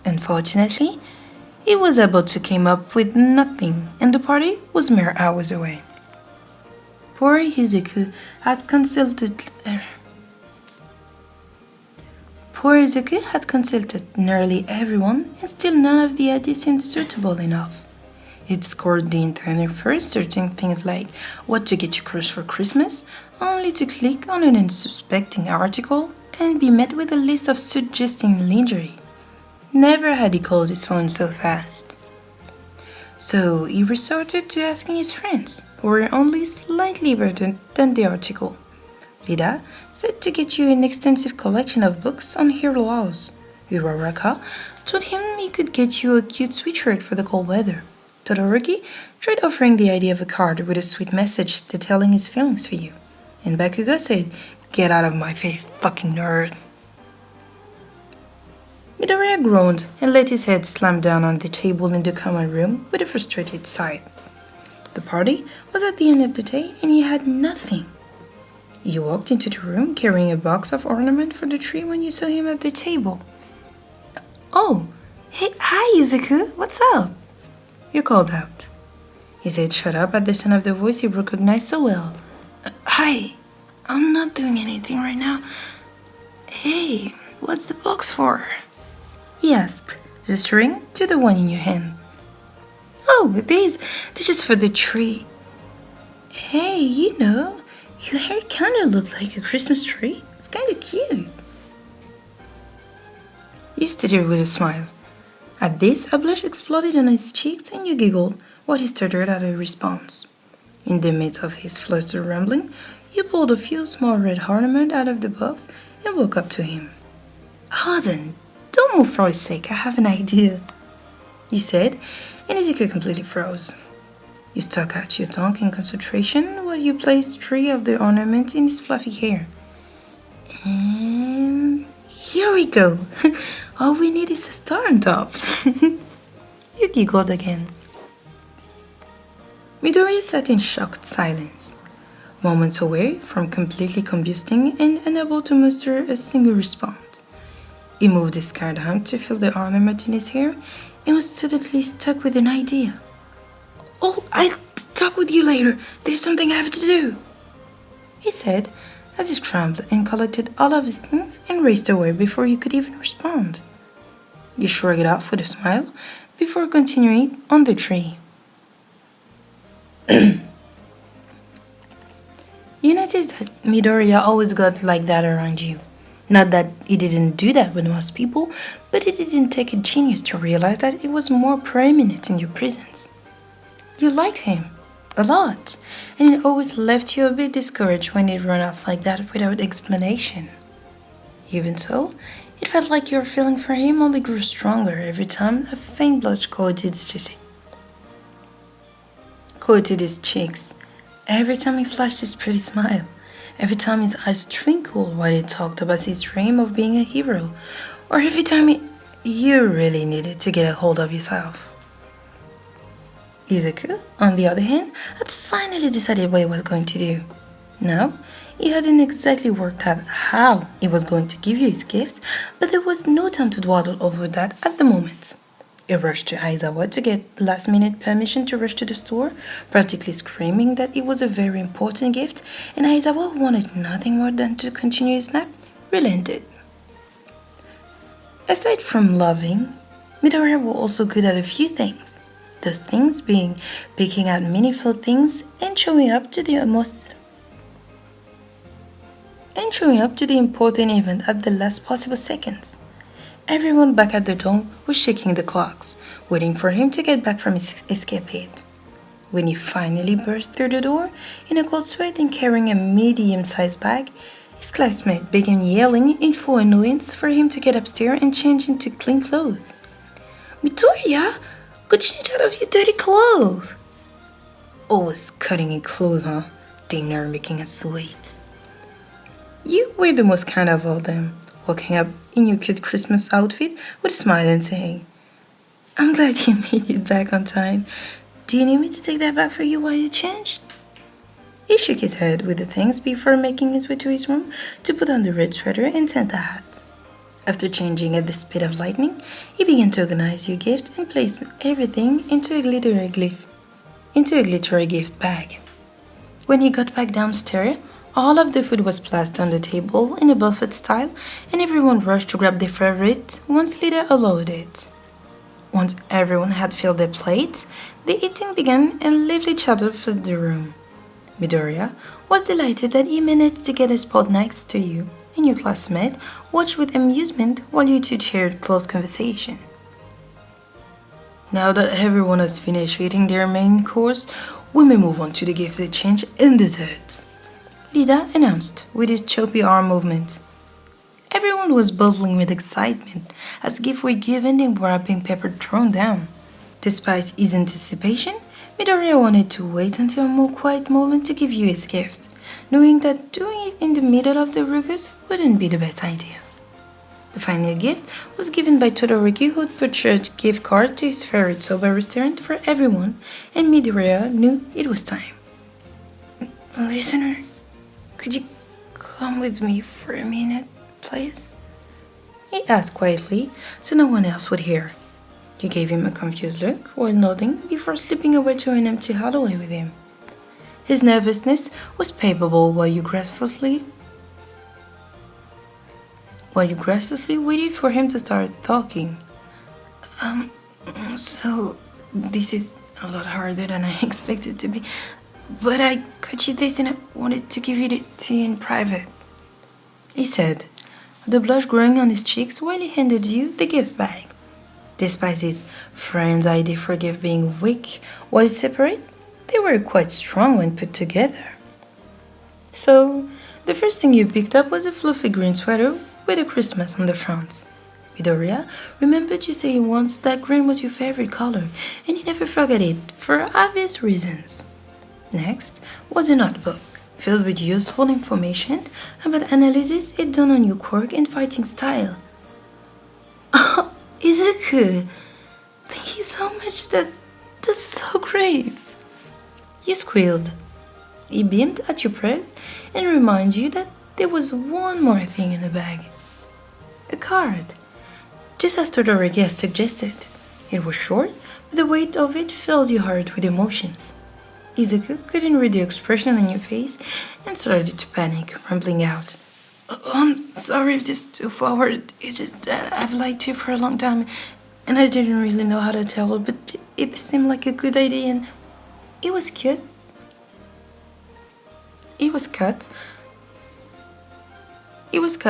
Unfortunately, he was able to come up with nothing, and the party was mere hours away. Poor Izuku had consulted nearly everyone, and still none of the ideas seemed suitable enough. He'd scored the internet first, searching things like what to get your crush for Christmas, only to click on an unsuspecting article and be met with a list of suggesting lingerie. Never had he closed his phone so fast. So he resorted to asking his friends, who were only slightly better than the article. Lida said to get you an extensive collection of books on hero laws. Uraraka told him he could get you a cute sweatshirt for the cold weather. Todoroki tried offering the idea of a card with a sweet message detailing his feelings for you. And Bakugo said, "Get out of my face, fucking nerd." Midoriya groaned and let his head slam down on the table in the common room with a frustrated sigh. The party was at the end of the day and he had nothing. You walked into the room carrying a box of ornament for the tree when you saw him at the table. "Oh, hey, hi Izuku, what's up?" You called out. His head shut up at the sound of the voice he recognized so well. "Hi, I'm not doing anything right now. Hey, what's the box for?" he asked, gesturing to the one in your hand. "Oh, this is for the tree. Hey, your hair kinda looked like a Christmas tree. It's kinda cute." You stared with a smile. At this, a blush exploded on his cheeks and you giggled while he stuttered at a response. In the midst of his flustered rambling, you pulled a few small red ornaments out of the box and walked up to him. "Hold on, don't move for his sake, I have an idea," you said, and Izuku completely froze. You stuck out your tongue in concentration while you placed 3 of the ornaments in his fluffy hair. And here we go. All we need is a star on top. You giggled again. Midoriya sat in shocked silence, moments away from completely combusting and unable to muster a single response. He moved his scared hand to feel the ornament in his hair and was suddenly stuck with an idea. "Oh, I'll talk with you later. There's something I have to do," he said as he scrambled and collected all of his things and raced away before you could even respond. You shrugged it off with a smile before continuing on the tree. You noticed that Midoriya always got like that around you. Not that he didn't do that with most people, but it didn't take a genius to realize that it was more prominent in your presence. You liked him a lot, and it always left you a bit discouraged when he'd run off like that without explanation. Even so, it felt like your feeling for him only grew stronger every time a faint blush coated his cheeks, every time he flashed his pretty smile, every time his eyes twinkled while he talked about his dream of being a hero, or every time You really needed to get a hold of yourself. Izuku, on the other hand, had finally decided what he was going to do. Now, he hadn't exactly worked out how he was going to give you his gifts, but there was no time to dawdle over that at the moment. He rushed to Aizawa to get last-minute permission to rush to the store, practically screaming that it was a very important gift, and Aizawa, who wanted nothing more than to continue his nap, relented. Aside from loving, Midoriya was also good at a few things. Those things being picking out meaningful things and showing up to the important event at the last possible seconds. Everyone back at the dome was shaking the clocks, waiting for him to get back from his escapade. When he finally burst through the door, in a cold sweat and carrying a medium-sized bag, his classmate began yelling in full annoyance for him to get upstairs and change into clean clothes. "Midoriya, go change out of your dirty clothes!" Always cutting in clothes, huh? Damn near making us sweat. You were the most kind of all them, walking up in your cute Christmas outfit with a smile and saying, "I'm glad you made it back on time. Do you need me to take that back for you while you change?" He shook his head with the thanks before making his way to his room to put on the red sweater and Santa hat. After changing at the speed of lightning, he began to organize your gift and place everything into a glittery gift bag. When he got back downstairs, all of the food was placed on the table in a buffet style, and everyone rushed to grab their favorite once Lida allowed it. Once everyone had filled their plates, the eating began and lively chatter filled the room. Midoriya was delighted that he managed to get a spot next to you, and your classmate watched with amusement while you two shared close conversation. Now that everyone has finished eating their main course, we may move on to the gift exchange and desserts, Lida announced with a choppy arm movement. Everyone was buzzing with excitement as gifts were given and wrapping paper thrown down. Despite his anticipation, Midoriya wanted to wait until a more quiet moment to give you his gift, knowing that doing it in the middle of the ruckus wouldn't be the best idea. The final gift was given by Todoroki, who purchased a gift card to his favorite soba restaurant for everyone, and Midoriya knew it was time. "Listener, could you come with me for a minute, please?" he asked quietly so no one else would hear. You gave him a confused look while nodding before slipping away to an empty hallway with him. His nervousness was palpable while you graciously waited for him to start talking. So this is a lot harder than I expected to be, but I got you this and I wanted to give it to you in private," he said, the blush growing on his cheeks while he handed you the gift bag. Despite his friend's idea for gift being weak while separate, they were quite strong when put together. So, the first thing you picked up was a fluffy green sweater with a Christmas on the front. Midoriya remembered you saying once that green was your favorite color, and he never forgot it for obvious reasons. Next was a notebook filled with useful information about analysis he'd done on your quirk and fighting style. "Oh, Izuku, thank you so much, that's so great," you squealed. He beamed at your praise and reminded you that there was one more thing in the bag. A card, just as Todoroki had suggested. It was short, but the weight of it filled your heart with emotions. Izuku couldn't read the expression on your face and started to panic, rumbling out, "I'm sorry if this is too forward. It's just that I've liked you for a long time and I didn't really know how to tell her, but it seemed like a good idea and it was cute." It was cut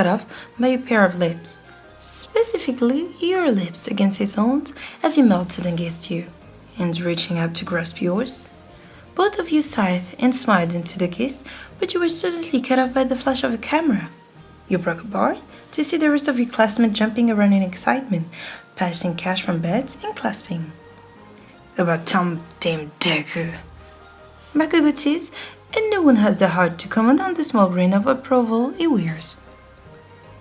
off by a pair of lips, specifically your lips against his own as he melted against you, hands reaching out to grasp yours. Both of you sighed and smiled into the kiss, but you were suddenly cut off by the flash of a camera. You broke apart to see the rest of your classmates jumping around in excitement, passing cash from beds and clasping. "About Tom damn Deku," Bakugo teased, and no one has the heart to comment on the small grin of approval he wears.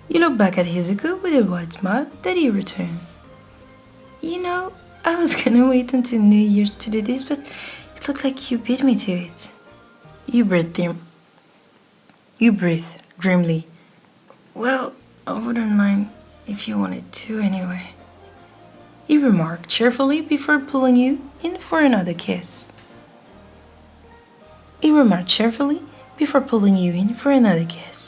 You look back at Izuku with a wide smile that he returned. You know, I was gonna wait until New Year's to do this, but it looked like you beat me to it. You breathed, you breathed grimly. Well, I wouldn't mind if you wanted to anyway, he remarked cheerfully before pulling you in for another kiss. He remarked cheerfully before pulling you in for another kiss.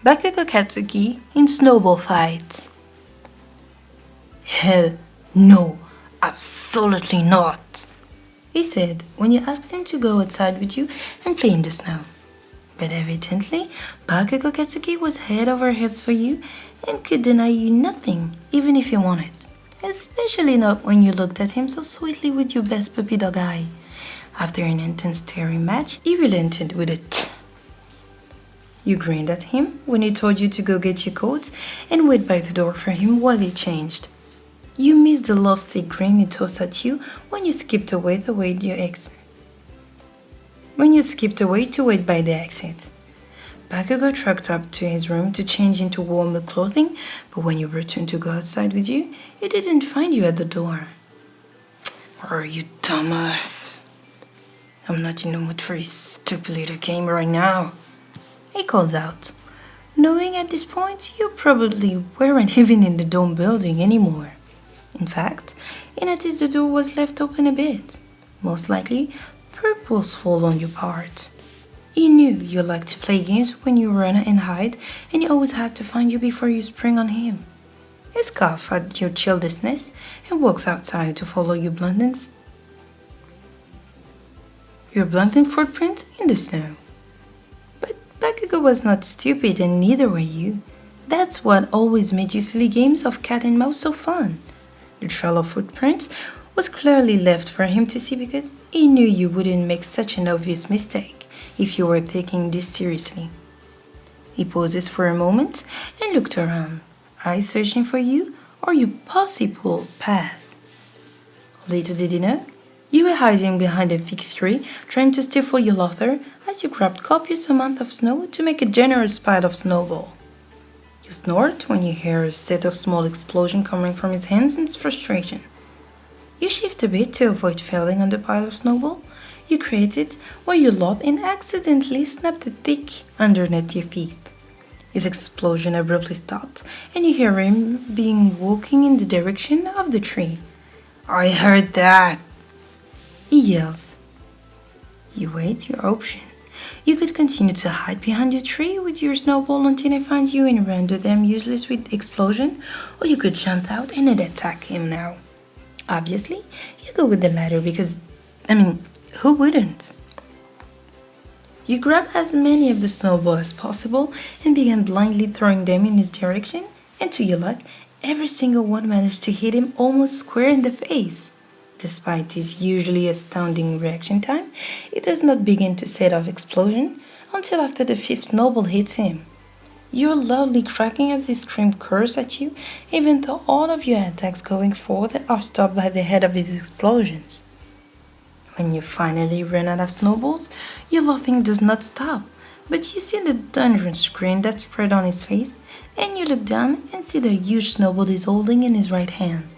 Bakugo Katsuki in Snowball Fight. Hell no, absolutely not, he said when you asked him to go outside with you and play in the snow. But evidently, Bakugo Katsuki was head over heels for you and could deny you nothing, even if you wanted. Especially not when you looked at him so sweetly with your best puppy dog eye. After an intense staring match, he relented with a tch. You grinned at him when he told you to go get your coat and wait by the door for him while he changed. You missed the lovesick grin he tossed at you when you skipped away to wait by the exit. Bakugo trucked up to his room to change into warmer clothing, but when you returned to go outside with you, he didn't find you at the door. Oh, you dumbass. I'm not in the mood for this stupid little game right now, he called out, knowing at this point you probably weren't even in the dome building anymore. In fact, he noticed the door was left open a bit, most likely purposeful on your part. He knew you liked to play games when you run and hide, and he always had to find you before you spring on him. He scoffed at your childishness and walks outside to follow your blunted footprint in the snow. But Bakugo was not stupid, and neither were you. That's what always made you silly games of cat and mouse so fun. The trail of footprints was clearly left for him to see because he knew you wouldn't make such an obvious mistake if you were taking this seriously. He pauses for a moment and looked around, eyes searching for you or your possible path. Little did he know, you were hiding behind a thick tree trying to stifle your laughter as you grabbed copious amount of snow to make a generous pile of snowball. You snort when you hear a set of small explosions coming from his hands in frustration. You shift a bit to avoid falling on the pile of snowball you created while you lot and accidentally snapped the thick underneath your feet. His explosion abruptly stopped and you hear him walking in the direction of the tree. I heard that, he yells. You wait your option. You could continue to hide behind your tree with your snowball until they find you and render them useless with explosion, or you could jump out and attack him now. Obviously, you go with the latter because, who wouldn't? You grab as many of the snowballs as possible and began blindly throwing them in his direction, and to your luck, every single one managed to hit him almost square in the face. Despite his usually astounding reaction time, it does not begin to set off explosion until after the fifth snowball hits him. You're loudly cracking as he screams curse at you, even though all of your attacks going forward are stopped by the head of his explosions. When you finally run out of snowballs, your laughing does not stop, but you see the dangerous grin that spread on his face, and you look down and see the huge snowball he's holding in his right hand.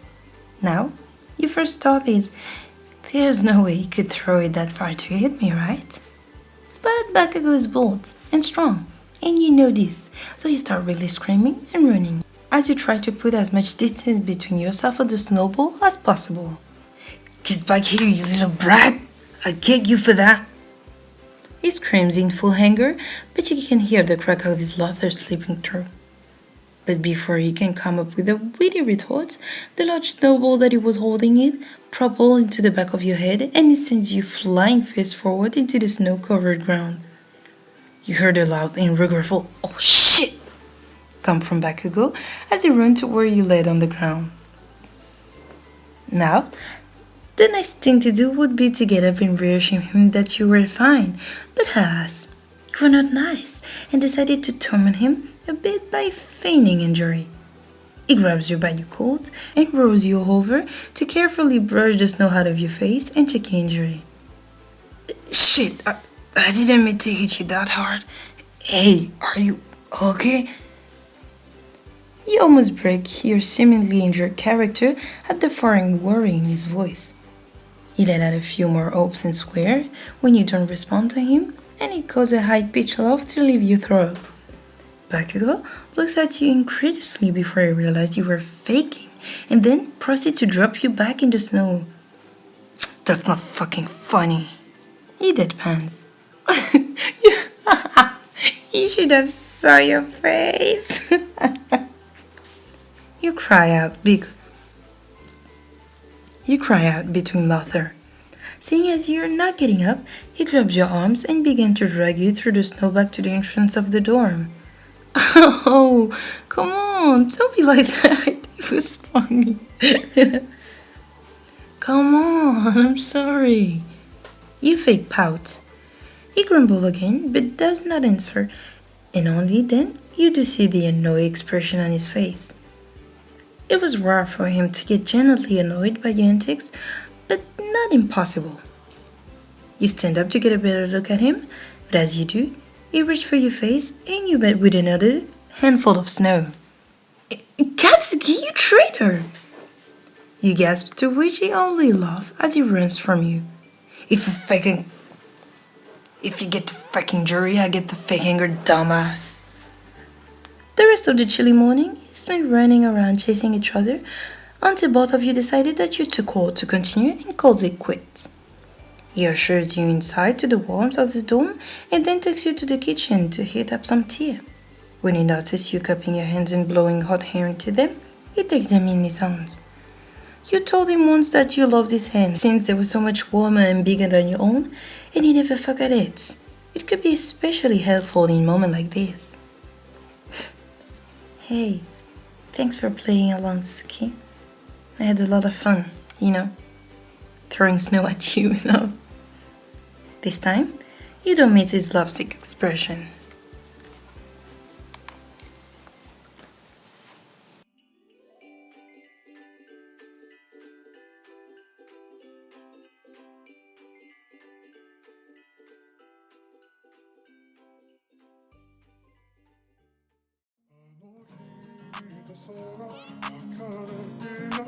Now, your first thought is, there's no way he could throw it that far to hit me, right? But Bakugo is bold and strong, and you know this, so you start really screaming and running as you try to put as much distance between yourself and the snowball as possible. Get back here, you little brat! I'll get you for that! He screams in full anger, but you can hear the crack of his laughter slipping through. But before he can come up with a witty retort, the large snowball that he was holding it propels into the back of your head and it sends you flying face forward into the snow-covered ground. You heard a loud and regretful "Oh shit!" come from Bakugo as he ran to where you laid on the ground. Now, the next thing to do would be to get up and reassure him that you were fine, but alas, you were not nice and decided to torment him a bit by feigning injury. He grabs you by your coat and rolls you over to carefully brush the snow out of your face and check your injury. Shit, I didn't mean to hit you that hard. Hey, are you okay? You almost break your seemingly injured character at the foreign worry in his voice. He let out a few more hopes and swear when you don't respond to him, and it caused a high-pitched laugh to leave you throw. Bakugo looks at you incredulously before he realized you were faking, and then proceeds to drop you back in the snow. That's not fucking funny. He deadpans. You should have saw your face. You cry out between laughter. Seeing as you're not getting up, he grabs your arms and begins to drag you through the snow back to the entrance of the dorm. Oh, come on, don't be like that. It was funny. Come on, I'm sorry. You fake pout. He grumbles again, but does not answer, and only then you do see the annoyed expression on his face. It was rare for him to get genuinely annoyed by your antics, but not impossible. You stand up to get a better look at him, but as you do, he reaches for your face and you met with another handful of snow. Katsuki, you traitor! You gasp, to which he only laughs as he runs from you. If you get the fucking jury, I get the fake anger, dumbass. The rest of the chilly morning is spent running around chasing each other until both of you decided that you're too cold to continue and calls it quits. He ushers you inside to the warmth of the dorm and then takes you to the kitchen to heat up some tea. When he notices you cupping your hands and blowing hot air into them, he takes them in his arms. You told him once that you loved his hands since they were so much warmer and bigger than your own, and he never forgot it. It could be especially helpful in moments like this. Hey, thanks for playing along, Suki. I had a lot of fun, throwing snow at you, This time, you don't miss his lovesick expression. I gotta